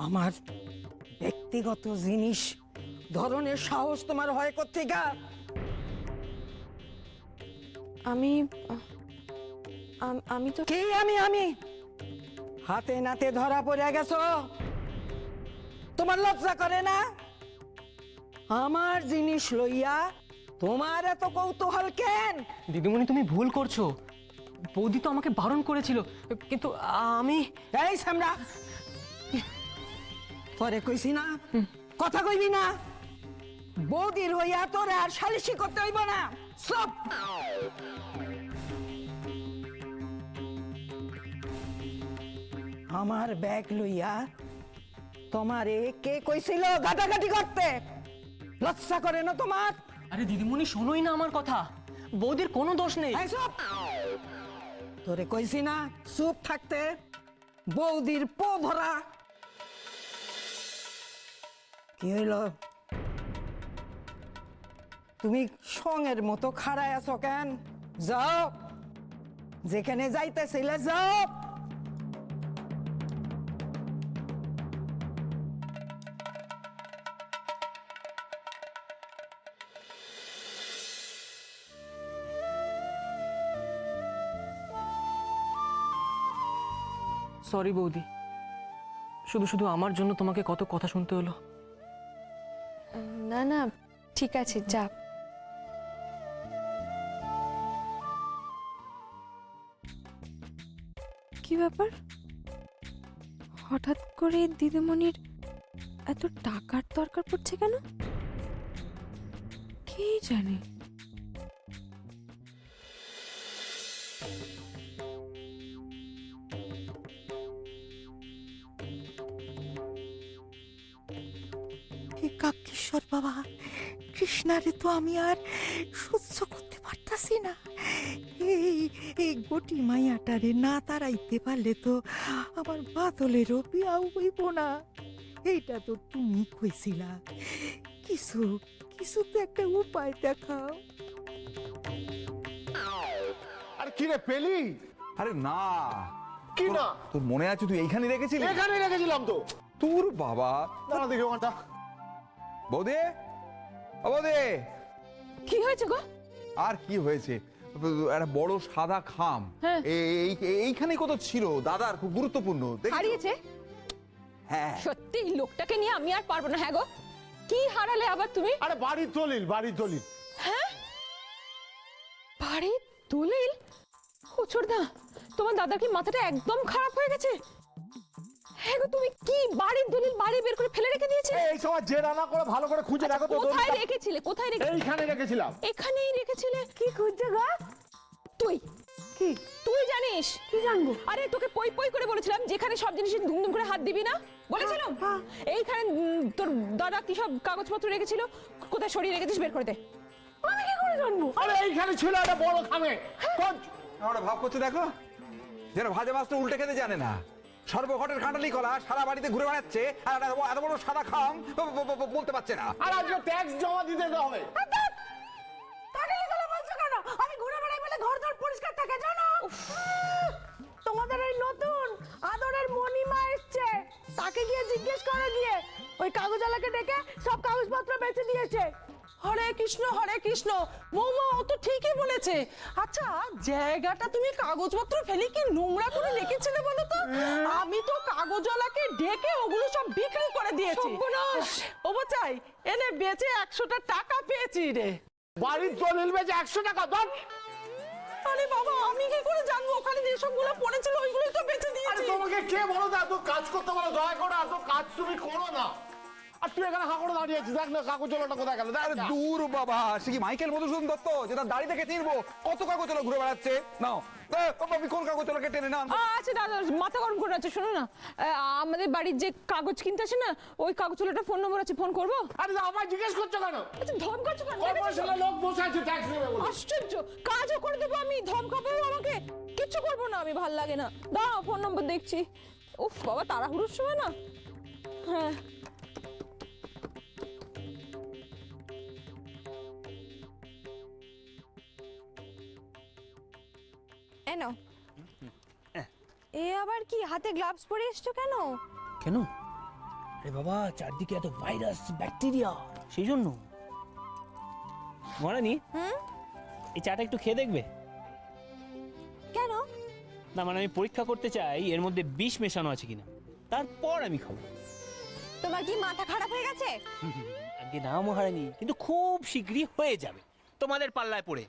আমার ব্যক্তিগত জিনিস ধরনের সাহস তোমার হয় কোত্থেকে? আমি আমি তো কি আমি হাতে নাতে ধরা পড়ে গেছো? তোমার লজ্জা করে না? আমার জিনিস লইয়া তোমার এত কৌতূহল কেন? দিদিমণি তুমি ভুল করছো, বৌদি তো আমাকে বারণ করেছিল, কিন্তু আমি এই সামরা, পরে কইছি না কথা কইবি না? বৌদির হইয়া তোর আর সালিশি করতে হইব না। সব আমার ব্যাগ লইয়া তোমারে কে কইছিল গাটাগাটি করতে? লজ্জা করে না তোমার? আরে দিদিমণি শোনোই না আমার কথা, বৌদির কোনো দোষ নেই। এই চুপ! তোরে কইছি না চুপ থাকতে? বৌদির পো ভরা। কি হইল? তুমি সঙ্গের মতো খাড়ায় আছো কেন? যাও, যেখানে যাইতেছিলে যাও। সরি বৌদি, শুধু শুধু আমার জন্য তোমাকে কত কথা শুনতে হলো। না না ঠিক আছে, যা। কি ব্যাপার, হঠাৎ করে দিদিমণির এত টাকার দরকার পড়ছে কেন? কে জানে। কাকেশ্বর বাবা, কৃষ্ণারে তো আমি আর সহ্য করতে পারতাছি না। এই এই গটি মাইয়াটারে না তাড়াইতে পারলে তো আমার বাদলেরও বিয়াও হইব না। এইটা তো তুমি কইছিলা। কিছু কিছু তো একটা উপায় দেখাও। আরে কি রে পেলি? আরে না, কি না? তোর মনে আছে তুই এইখানে রেখেছিলি? এখানে রেখেছিলাম তো। তোর বাবা। দাঁড়া দেখি ওখানটা। বৌদি, ও বৌদি। কি হয়েছে গো? আর কি হয়েছে, একটা বড় সাদা খাম এইখানে কত ছিল, দাদার খুব গুরুত্বপূর্ণ। হারিয়েছে? হ্যাঁ সত্যি এই লোকটাকে নিয়ে আমি আর পারবো না। হ্যাঁ গো, কি হারালে আবার তুমি? আরে বাড়ির দলিল, বাড়ির দলিল। বাড়ির দলিল? ছোটদা, তোমার দাদার কি মাথাটা একদম খারাপ হয়ে গেছে? হ্যাঁ গো, তুমি কি বাড়ির দলিল বাড়ি বের করে ফেলে রেখে দিয়েছিলে? এই সময় যে রান্না করে ভালো করে খুঁজে রাখো তো। কোথায় রেখেছিলে? কোথায় রেখেছিলে? এইখানে রেখেছিলাম। এখানেই রেখেছিলে? কি খুঁজছে গো? তুই কি তুই জানিস? কি জানবো? আরে তোকে পই পই করে বলেছিলাম যেখানে সব জিনিসে ধুমধুম করে হাত দিবি না, বলেছিলাম। এইখানে তোর দাদা কি সব কাগজপত্র রেখেছিল, কোথায় সরিয়ে রেখেছিস বের করে দে। আমি কি করে জানবো? আরে এইখানে ছিল একটা বড় খামে। আমরা ভাব করছে দেখো, যেন ভাজা মাছটা উল্টে খেতে জানে না। সর্বঘটের খাটালি করা, সারা বাড়িতে ঘুরে বেড়াচ্ছে আর এত বড় সাদা খাম বলতে পারছে না। আর আজকে ট্যাক্স জমা দিতে হবে। আমি ঘুরে বেড়াই বলে ঘর দর পরিষ্কার থাকে জানো? তোমাদের এই নতুন আদরের মণিমা এসছে, তাকে গিয়ে জিজ্ঞেস করে গিয়ে ওই কাগজওয়ালাকে ডেকে সব কাগজপত্র বেচে দিয়েছে। হরে কৃষ্ণ, বৌমা ও তো ঠিকই বলেছে। আচ্ছা, জায়গাটা তুমি কাগজপত্র ফেলে কি নোংরা করে রেখেছিলে বলো তো? আমি তো কাগজওয়ালাকে ডেকে ওগুলো সব বিক্রি করে দিয়েছি। ও চাই এনে বেচে 100টা টাকা পেয়েছি রে। বাড়ির দলিল বেচে 100 টাকা দাম। আরে বাবা, আমি কি করে জানবো? ওখানে যে সবগুলো পড়েছিল ওইগুলোই তো বেচে আরে দিয়েছি। তোমাকে কে বলো না এত কাজ করতে বলো? দয়া করে এত কাজ তুমি করো না। আর তুই এখানে হাঁ করে দাঁড়িয়ে আছিস, দেখ না কাগজ জলটা কোথায় গেল। আরে দূর বাবা, সে কি মাইকেল মধুসূদন দত্ত যে তার দাড়ি থেকে চিনবো? কত কাগজ ঘুরে বেড়াচ্ছে। নাও, আমি কোন কাগজ টেনে না। আচ্ছা দাদা, মাথা গরম করে আছে, শোনো না, আমাদের বাড়ির যে কাগজ কিনতে আসে না, ওই কাগজওয়ালাটার ফোন নম্বর আছে, ফোন করবো? আরে আমায় জিজ্ঞেস করছো কেন? আচ্ছা, ধমকাচ্ছ কেন? কর্পোরেশনের লোক বসে আছে ট্যাক্স নেবে বলে। আশ্চর্য, কাজও করে দেবো আমি, ধমকাবো আমাকে? কিচ্ছু করবো না আমি, ভাল লাগে না। দাও ফোন নম্বর দেখছি। উফ বাবা, তাড়াহুড়োর সময় না। হ্যাঁ, এনো, এ আবার কি হাতে গ্লাভস পরে এসছো কেন? কেন? আরে বাবা, চারদিকে এত ভাইরাস ব্যাকটেরিয়া, সেই জন্য। মহারানী, এই চাটা একটু খেয়ে দেখবে? কেন? না মানে আমি পরীক্ষা করতে চাই এর মধ্যে বিষ মেশানো আছে কিনা, তারপর আমি খাবো। তোমার কি মাথা খারাপ হয়ে গেছে? আগে না মহারানী, কিন্তু খুব শীঘ্রই হয়ে যাবে তোমাদের পাল্লায় পড়ে।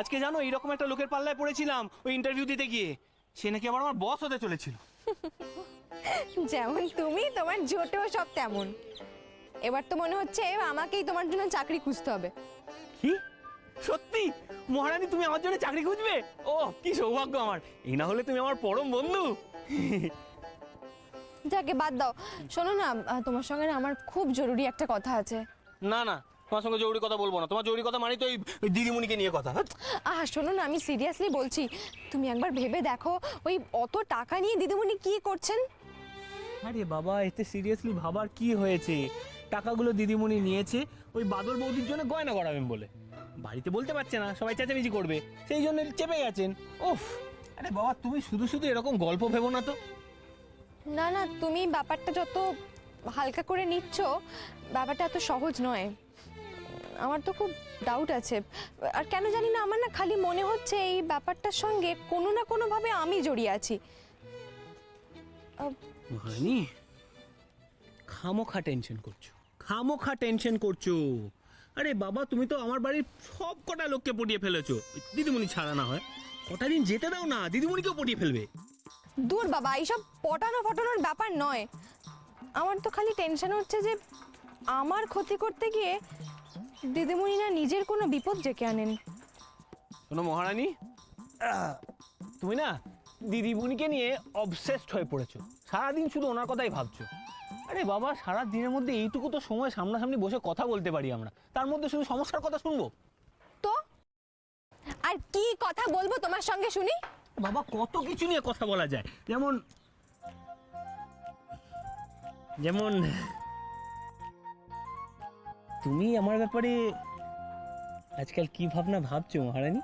আজকে জানো এইরকম একটা লোকের পাল্লায় পড়েছিলাম ওই ইন্টারভিউ দিতে গিয়ে, সে নাকি আবার আমার বস হতে চলেছিল। যেমন তুমি, তোমার জোটেও সব তেমন। এবার তো মনে হচ্ছে আমাকেই তোমার জন্য চাকরি খুঁজতে হবে। কি সত্যি মহারানী, তুমি আমার জন্য চাকরি খুঁজবে? ও কি সৌভাগ্য আমার, এই না হলে তুমি আমার পরম বন্ধু। যাকে বাদ দাও, শোনো না, তোমার সঙ্গে না আমার খুব জরুরি একটা কথা আছে। না না, তোমার সঙ্গে জরুরি কথা বলবো না। তোমার জরুরি কথা মানে তো ওই দিদিমণিকে নিয়ে কথা। শোনো না, আমি সিরিয়াসলি বলছি, তুমি একবার ভেবে দেখো ওই অত টাকা নিয়ে দিদিমণি কি করছেন। আরে বাবা, এতে সিরিয়াসলি ভাবার কি হয়েছে? টাকাগুলো দিদিমণি নিয়েছে ওই বাদল বৌদির জন্য গয়না করাবেন বলে। বাড়িতে বলতে পারছে না, সবাই চেঁচামেচি করবে, সেই জন্য চেপে গেছেন। উফ, আরে বাবা তুমি শুধু শুধু এরকম গল্প ভেবো না তো। না না, তুমি ব্যাপারটা যত হালকা করে নিচ্ছ, ব্যাপারটা এত সহজ নয়। আমার তো খুব ডাউট আছে, আর কেন জানি না আমার না খালি মনে হচ্ছে এই ব্যাপারটার সঙ্গে কোনো না কোনোভাবে আমি জড়িয়ে আছি। মহারানী, খামোখা টেনশন করছো, খামোখা টেনশন করছো। আরে বাবা, তুমি তো আমার বাড়ির সব কটা লোককে পটিয়ে ফেলেছো, দিদিমণি ছাড়া না হয়। কটা দিন যেতে দাও না, দিদিমণিকেও পটিয়ে ফেলবে। দূর বাবা, এইসব পটানো ফটানোর ব্যাপার নয়। আমার তো খালি টেনশন হচ্ছে যে আমার ক্ষতি করতে গিয়ে দিদিমণি না নিজের কোনো বিপদ ডেকে আনেন। শোনো মহারানী, তুমি না দিদিমণিকে নিয়ে অবসেসড হয়ে পড়েছো, সারাদিন শুধু ওনার কথাই ভাবছো। আরে বাবা, সারা দিনের মধ্যে এইটুকু তো সময় সামনাসামনি বসে কথা বলতে পারি আমরা, তার মধ্যে শুধু সমস্যার কথা শুনবো? তো আর কি কথা বলবো তোমার সঙ্গে শুনি? বাবা, কত কিছু নিয়ে কথা বলা যায়, যেমন যেমন তুমি আমার ব্যাপারে আজকাল কি ভাবনা ভাবছো মহারানী?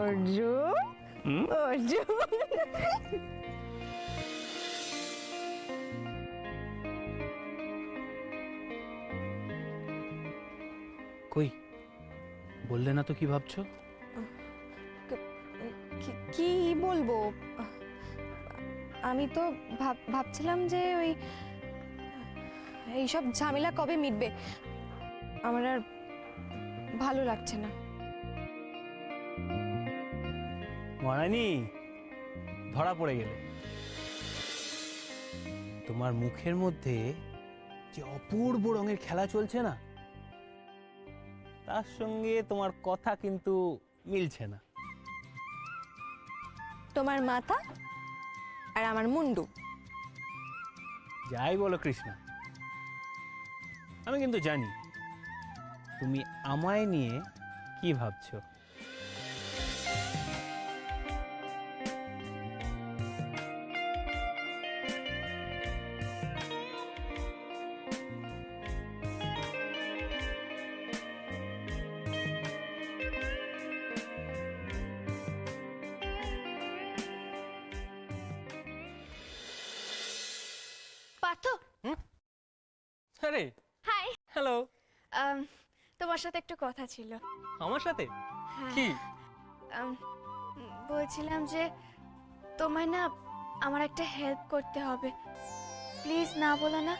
অর্জুন, অর্জুন, কই বললে না তো কি ভাবছো? কি বলবো? আমি তো ভাবছিলাম যে ওই এইসব ঝামেলা কবে মিটবে, আমার আর ভালো লাগছে না। মহারানী, ধরা পড়ে গেলে। তোমার মুখের মধ্যে যে অপূর্ব রঙের খেলা চলছে না, তার সঙ্গে তোমার কথা কিন্তু মিলছে না। তোমার মাথা আর আমার মুন্ডু। যাই বলো কৃষ্ণা, আমি কিন্তু জানি তুমি আমায় নিয়ে কি ভাবছো। পার্থ, আরে হাই। হ্যালো। তোমার সাথে একটু কথা ছিল। আমার সাথে হ্যাঁ, কি? বলছিলাম যে তোমায় না আমার একটা হেল্প করতে হবে। প্লিজ না বলো না,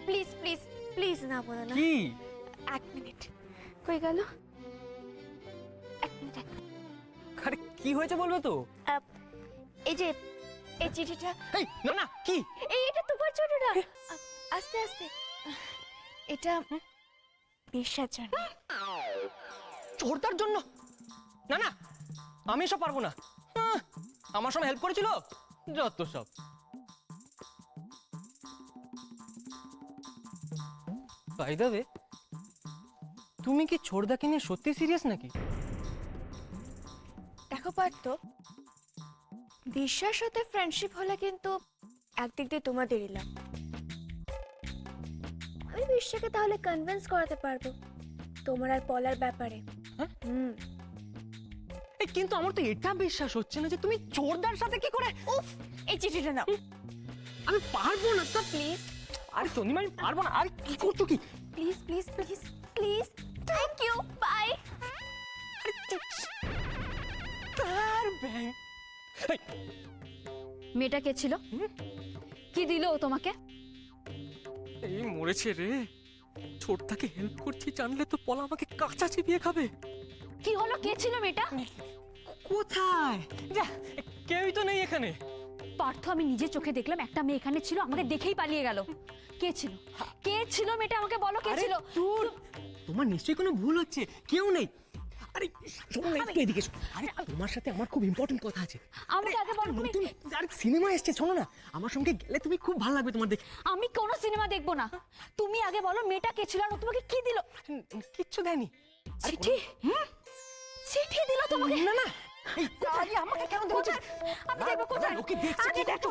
প্লিজ প্লিজ প্লিজ না বলো না। কি? এক মিনিট, কই গেল? এক মিনিট, এক মিনিট। আরে কি হয়েছে বলবে তো? এই যে এই চিঠিটা, এই না না, কি? এটা তোমার জন্য না। আস্তে আস্তে, এটা বিশ্বাস জন্য। চোরটার জন্য? না না, আমি এসব পারবো না। আমার সময় হেল্প করেছিল যত সব। বাই দ্য ওয়ে, তুমি কি ছোড়দাকে নিয়ে সত্যি সিরিয়াস নাকি? দেখো পার্থ, বিশ্বাস হতে ফ্রেন্ডশিপ হলে কিন্তু একদিক দিয়ে তোমাদেরই লাভ। আমি বিশ্বাসকে তাহলে কনভিন্স করাতে পারবো তোমার আর পলার ব্যাপারে। কিন্তু আমার তো এটা বিশ্বাস হচ্ছে না যে তুমি চোরদার সাথে কি করে। উফ, এই চিঠিটা নাও। আমি পারবো না তো, প্লিজ। আরে তন্নিমা আমি পারবো না। আরে কি করছো কি? Please please please please, thank you, bye. তার ব্যাংক। মেয়েটা কে ছিল? কি দিল ও তোমাকে? এই মরেছে রে। ছোটটাকে হেল্প করছি জানলে তো পলা আমাকে কাঁচা চিবিয়ে খাবে। কি হলো, কে ছিল মেয়েটা? কোথায়? যা, কেউই তো নেই এখানে। পার্থ, আমি নিজে চোখে দেখলাম একটা মেয়ে এখানে ছিল, আমাকে দেখেই পালিয়ে গেল। কে ছিল? কে ছিল মেয়েটা, আমাকে বলো কে ছিল? তোর তোমার নিশ্চয়ই কোনো ভুল হচ্ছে, কেউ নেই। আরে শোনো না, একটু এদিকে শোনো। আরে তোমার সাথে আমার খুব ইম্পর্টেন্ট কথা আছে। আমাকে আগে বলো তুমি। নতুন আর সিনেমা এসেছে, শোনো না, আমার সঙ্গে গেলে তুমি খুব ভালো লাগবে তোমার দেখে। আমি কোনো সিনেমা দেখবো না, তুমি আগে বলো মেয়েটা কে ছিল আর ও তোমাকে কি দিল? কিচ্ছু দেয়নি। চিঠি? চিঠি দিল তোমাকে? না না, আরে আমাকে কেন দিল? আমি দেখবো কোথায়? ওকে দেখছি, আগে দেখো।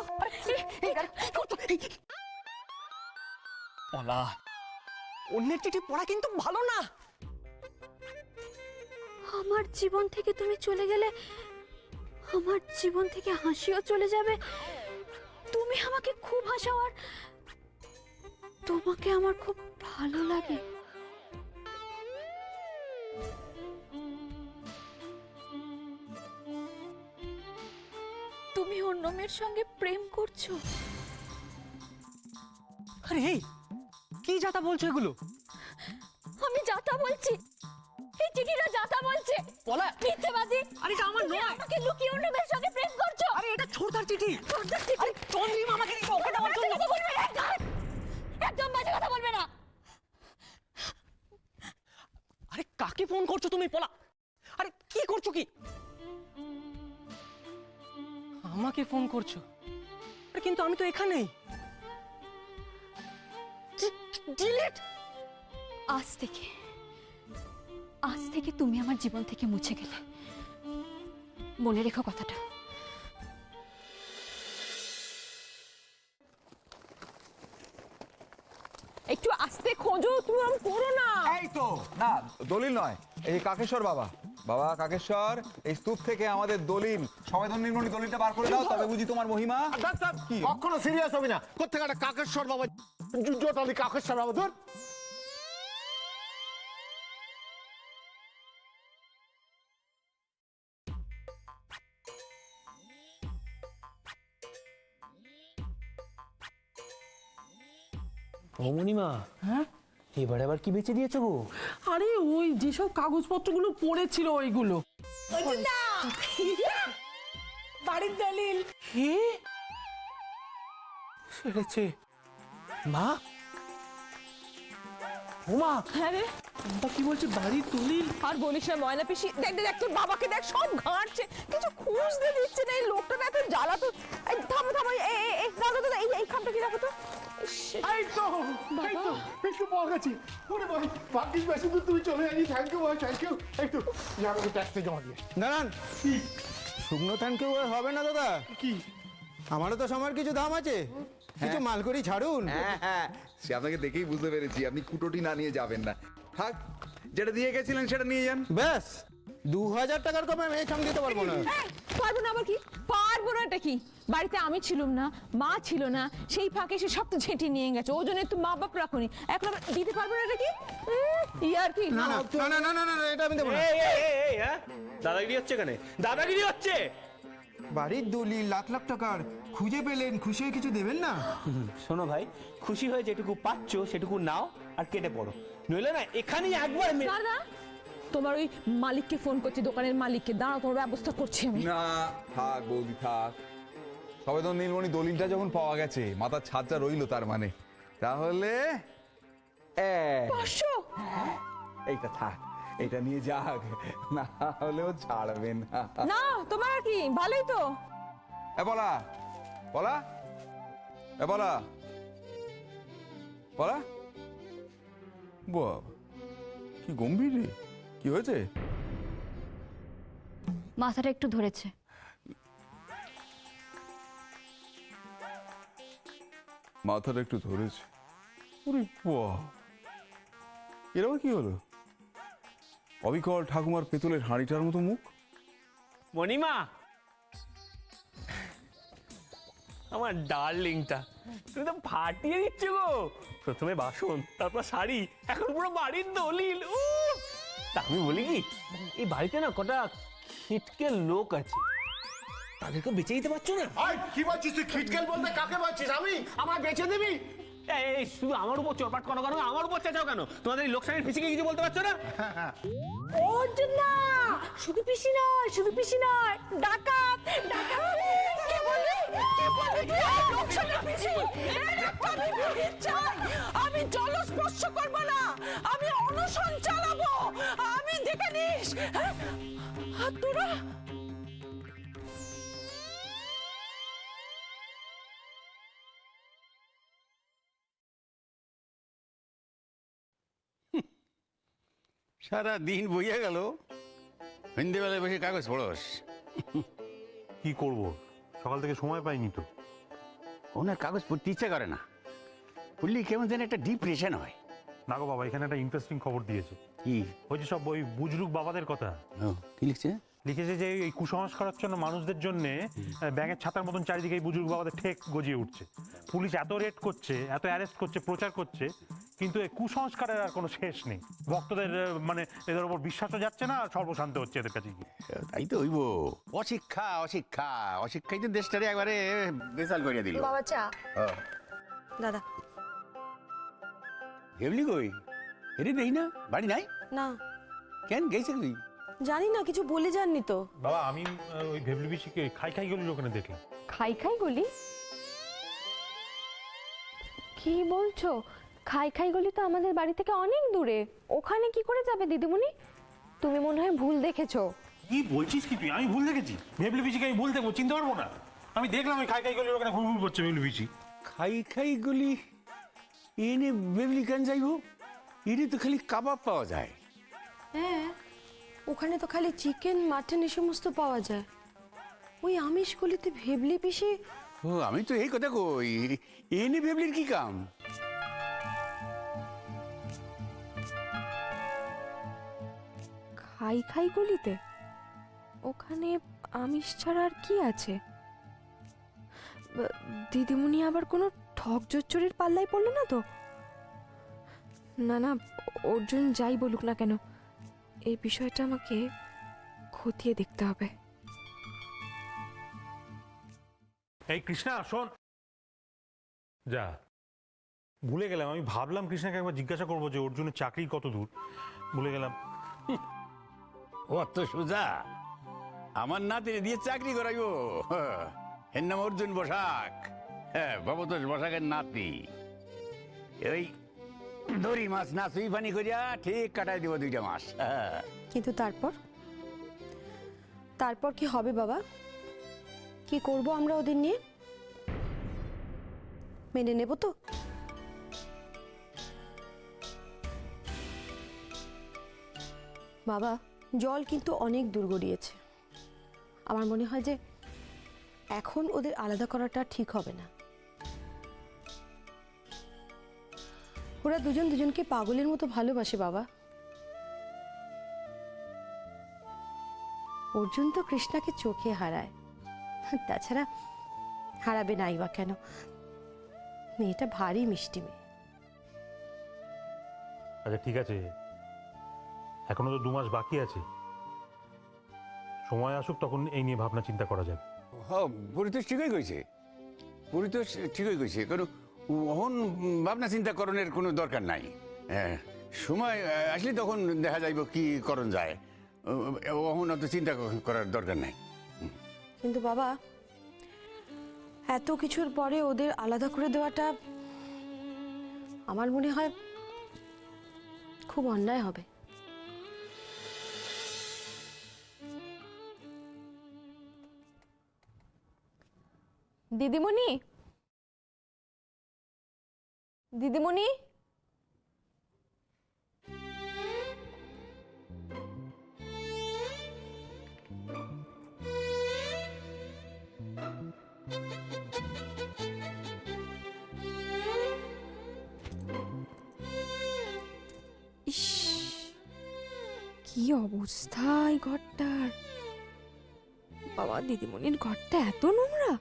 পলা, অন্যের চিঠি পড়া কিন্তু ভালো না। আমার জীবন থেকে তুমি চলে গেলে আমার জীবন থেকে হাসিও চলে যাবে। তুমি আমাকে খুব হাসাও আর তোমাকে আমার খুব ভালো লাগে। তুমি অন্য মেয়ের সঙ্গে প্রেম করছো? আরে এই কি যাতা বলছো এগুলো? আমি যাতা বলছি, এই চিঠিটা যাতা বলছে। পলা, মিথ্যেবাদী। আরে এটা আমার তুমি নয়। আমাকে লুকিয়ে অন্য মেয়ের সঙ্গে প্রেম করছো। আরে এটা ছোটদার চিঠি। ছোটদার চিঠি? আরে চন্দ্রিমা আমাকে দিল, ওকে দেওয়ার জন্য। কথা বলবে না, একদম বাজে কথা বলবে না। আরে কাকে ফোন করছো তুমি পলা? আরে কি করছো কি? আমাকে ফোন করছো? আরে কিন্তু আমি তো এখানেই। ডিলিট। আজ থেকে তুমি আমার জীবন থেকে মুছে গেলে, মনে রেখো কথাটা। একটু আস্তে খোঁজো, তুমি আম করো না। এই তো না, দলিল নয়, এই কাকেশ্বর বাবা। বাবা কাকেশ্বর, এই স্তূপ থেকে আমাদের দলিল, সবেদন নির্মণি দলিলটা বার করে দাও, তবে বুঝি তোমার মহিমা। কি কখনো সিরিয়াস হবি না? কোথেকে একটা কাকেশ্বর বাবা, জোটালি কাকেশ্বর বাবা, ধর। মণিমা, হ্যাঁ, এবারে আবার কি বেঁচে দিয়েছো গো? আরে ওই যেসব কাগজপত্রগুলো পড়েছিল ওইগুলো। বাড়ির দলিল। হে, সেরেছে মা। ও মা, হ্যাঁ রে, তা কি বলছে বাড়ির দলিল? আর বলিস না ময়না পিসি, দেখ দেখ তোর বাবাকে দেখ, সব ঘাঁটছে, কিছু খুঁজতে দিচ্ছে না। এই লোকটা এত জ্বালা তো। এই থামো থামো, এই দাদা দাদা, এই খামটা কি রাখো তো। ইস, এই তো একটু পাওয়া গেছি। ওরে ভাই, ভাগ্যিস বেশি দূর তুমি চলে যাবি। থ্যাংক ইউ ভাই, থ্যাংক ইউ। একটু আমাকে ট্যাক্সে জমা দিয়ে। দাঁড়ান, শুকনো ধান কেউ হবে না দাদা। কি? আমারও তো সময়ের কিছু দাম আছে, কিছু মাল করি ছাড়ুন। হ্যাঁ হ্যাঁ, সে আপনাকে দেখেই বুঝতে পেরেছি আপনি কুটোটি না নিয়ে যাবেন না। থাক, যেটা দিয়ে গেছিলেন সেটা নিয়ে যান। ব্যাস, 2000 টাকার কমে আমি সঙ্গে দিতে পারবো না। পারবো না আবার কি? পারবো না এটা কি? বাড়িতে আমি ছিলাম না, মা ছিল না, সেই ফাঁকে সে সব তো ঝেঁটি নিয়ে গেছে। ওই জন্য একটু মা বাপ রাখুনি, এখন আবার দিতে পারবো না এটা কি? ইয়ার কি? না না না না না না না, এটা আমি দেবো না। এই এই এই এই, হ্যাঁ দাদাগিরি হচ্ছে এখানে, দাদাগিরি হচ্ছে। বাড়ির দলিল লাখ লাখ টাকার, খুঁজে পেলেন, খুশি হয়ে কিছু দেবেন না? শোনো ভাই, খুশি হয়ে যেটুকু পাচ্ছ সেটুকু নাও আর কেটে পড়ো, নইলে না এখানেই একবার দাদা, তোমার ওই মালিককে ফোন করছি, দোকানের মালিককে। দাঁড়াও, তোমার ব্যবস্থা করছি আমি। না থাক বৌদি থাক, সবেদন নির্মণি দলিলটা যখন পাওয়া গেছে, মাথার ছাদটা রইলো তার মানে। তাহলে 500? এইটা থাক, এটা নিয়ে যাক, না হলেও ছাড়বেন না। না তোমার আর কি, ভালোই তো। এ বলা বলা, এ বলা বলা, বাবা কি গম্ভীর রে, কি হয়েছে? মাথাটা একটু ধরেছে। মাথাটা একটু ধরেছে? ওরে বাহ, এর আবার কি হলো? অবিকল ঠাকুমার পেতলের হাঁড়িটার মতো মুখ, মণিমা, আমার ডার্লিংটা, তুমি তো ফাটিয়ে দিচ্ছ গো। প্রথমে বাসন, তারপর শাড়ি, এখন পুরো বাড়ির দলিল। তা আমি বলি কি, এই বাড়িতে না কটা খিটকে লোক আছে, তাদেরকে বেঁচে দিতে পারছো না? কি বলছিস তুই? খিটকেল বলতে কাকে বলছিস? আমি আমায় বেঁচে দিবি? এই শুধু আমার উপর চোরপাট করো কেন, আমার উপর চেঁচাও কেন? তোমাদের এই লোকসানের পিসিকে কিছু বলতে পারছো না? অর্জুন না, শুধু পিসি নয়, শুধু পিসি নয়, ডাকাত, ডাকাত। কি বললি? কি বললি তুই? লোকসানের পিসি। আমি জলস্পর্শ করব না, আমি অনশন চালাবো, আমি দেখে নিস। আর তোরা সারা দিন বইয়া গেল, সন্ধ্যেবেলায় বসে কাগজ পড়স। কি করব, সকাল থেকে সময় পাইনি তো। ওনার কাগজ পড়তে ইচ্ছা করে না, পড়লি কেমন যেন একটা ডিপ্রেশন হয়। না গো বাবা, এখানে একটা ইন্টারেস্টিং খবর দিয়েছে। কি? ওই যে সব ওই বুজরুক বাবাদের কথা কি লিখছে? লিখেছে যে এই কুসংস্কারাচ্ছন্ন মানুষদের জন্য ব্যাঙের ছাতার মতন চারিদিকে এই বুজরুক বাবাদের ঠেক গজিয়ে উঠছে। পুলিশ এত রেড করছে, এত অ্যারেস্ট করছে, প্রচার করছে, কিন্তু এই কুসংস্কারের আর কোনো শেষ নেই। ভক্তদের মানে এদের উপর বিশ্বাসও যাচ্ছে না, আর সর্বশান্ত হচ্ছে এদের কাছে গিয়ে। তাই তো হইব। অশিক্ষা অশিক্ষা অশিক্ষাই তো দেশটারে একবারে বেসাল করিয়া দিল। বাবা চা। দাদা। ভেবলি কই? এরে দেই না, বাড়ি নাই? না কেন গেছে তুই? জানি না, কিছু বলে যাননি তো। বাবা আমি ওই ভেবলি বিশিকে খাই খাই গলির ওখানে দেখলাম। খাই খাই গলি? কি বলছো? খাই খাই গলি তো আমাদের বাড়ি থেকে অনেক দূরে, ওখানে কি করে যাবে দিদিমণি? তুমি মনে হয় ভুল দেখেছো। কি বলছিস কি তুই? আমি ভুল দেখেছি? ভেবলি বিশিকে আমি ভুল দেখবো, চিনতে পারবো না? আমি দেখলাম ওই খাই খাই গলির ওখানে ঘুরঘুর করছে ভেবলি বিশি। খাই খাই গলি এনে বেবলি কেন যাইব? এনে তো খালি কাবাব পাওয়া যায়। হ্যাঁ, ওখানে তো খালি চিকেন, মাটন এ সমস্ত পাওয়া যায়। ওই আমিষ গলিতে ভেবলি পিসি? ও আমি তো এই কথা কই, এনে ভেবলির কি কাম? খাই খাই গলিতে? ওখানে আমিষ ছাড়া আর কি আছে? দিদিমণি আবার কোনো ঠক জোচ্চুরির পাল্লায় পড়লো না তো? না না, অর্জুন যাই বলুক না কেন, এই বিষয়টা আমাকে খতিয়ে দেখতে হবে। এই কৃষ্ণা শোন, যা ভুলে গেলাম। আমি ভাবলাম কৃষ্ণাকে একবার জিজ্ঞাসা করবো যে অর্জুনের চাকরি কত দূর, ভুলে গেলাম। অত সোজা? আমার নাতিরে দিয়ে চাকরি করাইবো? এর নাম অর্জুন বসাক। হ্যাঁ, ভবতোষ বসাকের নাতি। ওই দড়ি মাছ না সুই পানি করিয়া ঠিক কাটাই দিব 2টা মাস। কিন্তু তারপর? তারপর কি হবে বাবা? কি করব আমরা ওদের নিয়ে? মেনে নেব তো? বাবা, জল কিন্তু অনেক দূর গড়িয়েছে। আমার মনে হয় যে এখন ওদের আলাদা করাটা ঠিক হবে না। ওরা দুজন দুজনকে পাগলের মতো ভালোবাসে বাবা। অর্জুন তো কৃষ্ণাকে চোখে হারায়, তাছাড়া হারাবে নাই বা কেন? মেয়েটা ভারী মিষ্টি মেয়ে। আচ্ছা ঠিক আছে, এখনো তো 2 মাস বাকি আছে, সময় আসুক তখন এই নিয়ে ভাবনা চিন্তা করা যাবে। হ্যাঁ, পরিতোষ ঠিকই কইছে, পরিতোষ ঠিকই কইছে। কারণ ওহন ভাবনা চিন্তা করণের কোনো দরকার নাই। হ্যাঁ, সময় আসলে তখন দেখা যাইব কি করণ যায়। ওহন অত চিন্তা করার দরকার নাই। কিন্তু বাবা, এত কিছুর পরে ওদের আলাদা করে দেওয়াটা আমার মনে হয় খুব অন্যায় হবে। দিদিমণি, দিদিমণি, ইস, কি অবস্থা এই ঘরটার! বাবা, দিদিমণির ঘরটা এত নোংরা।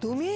তুমি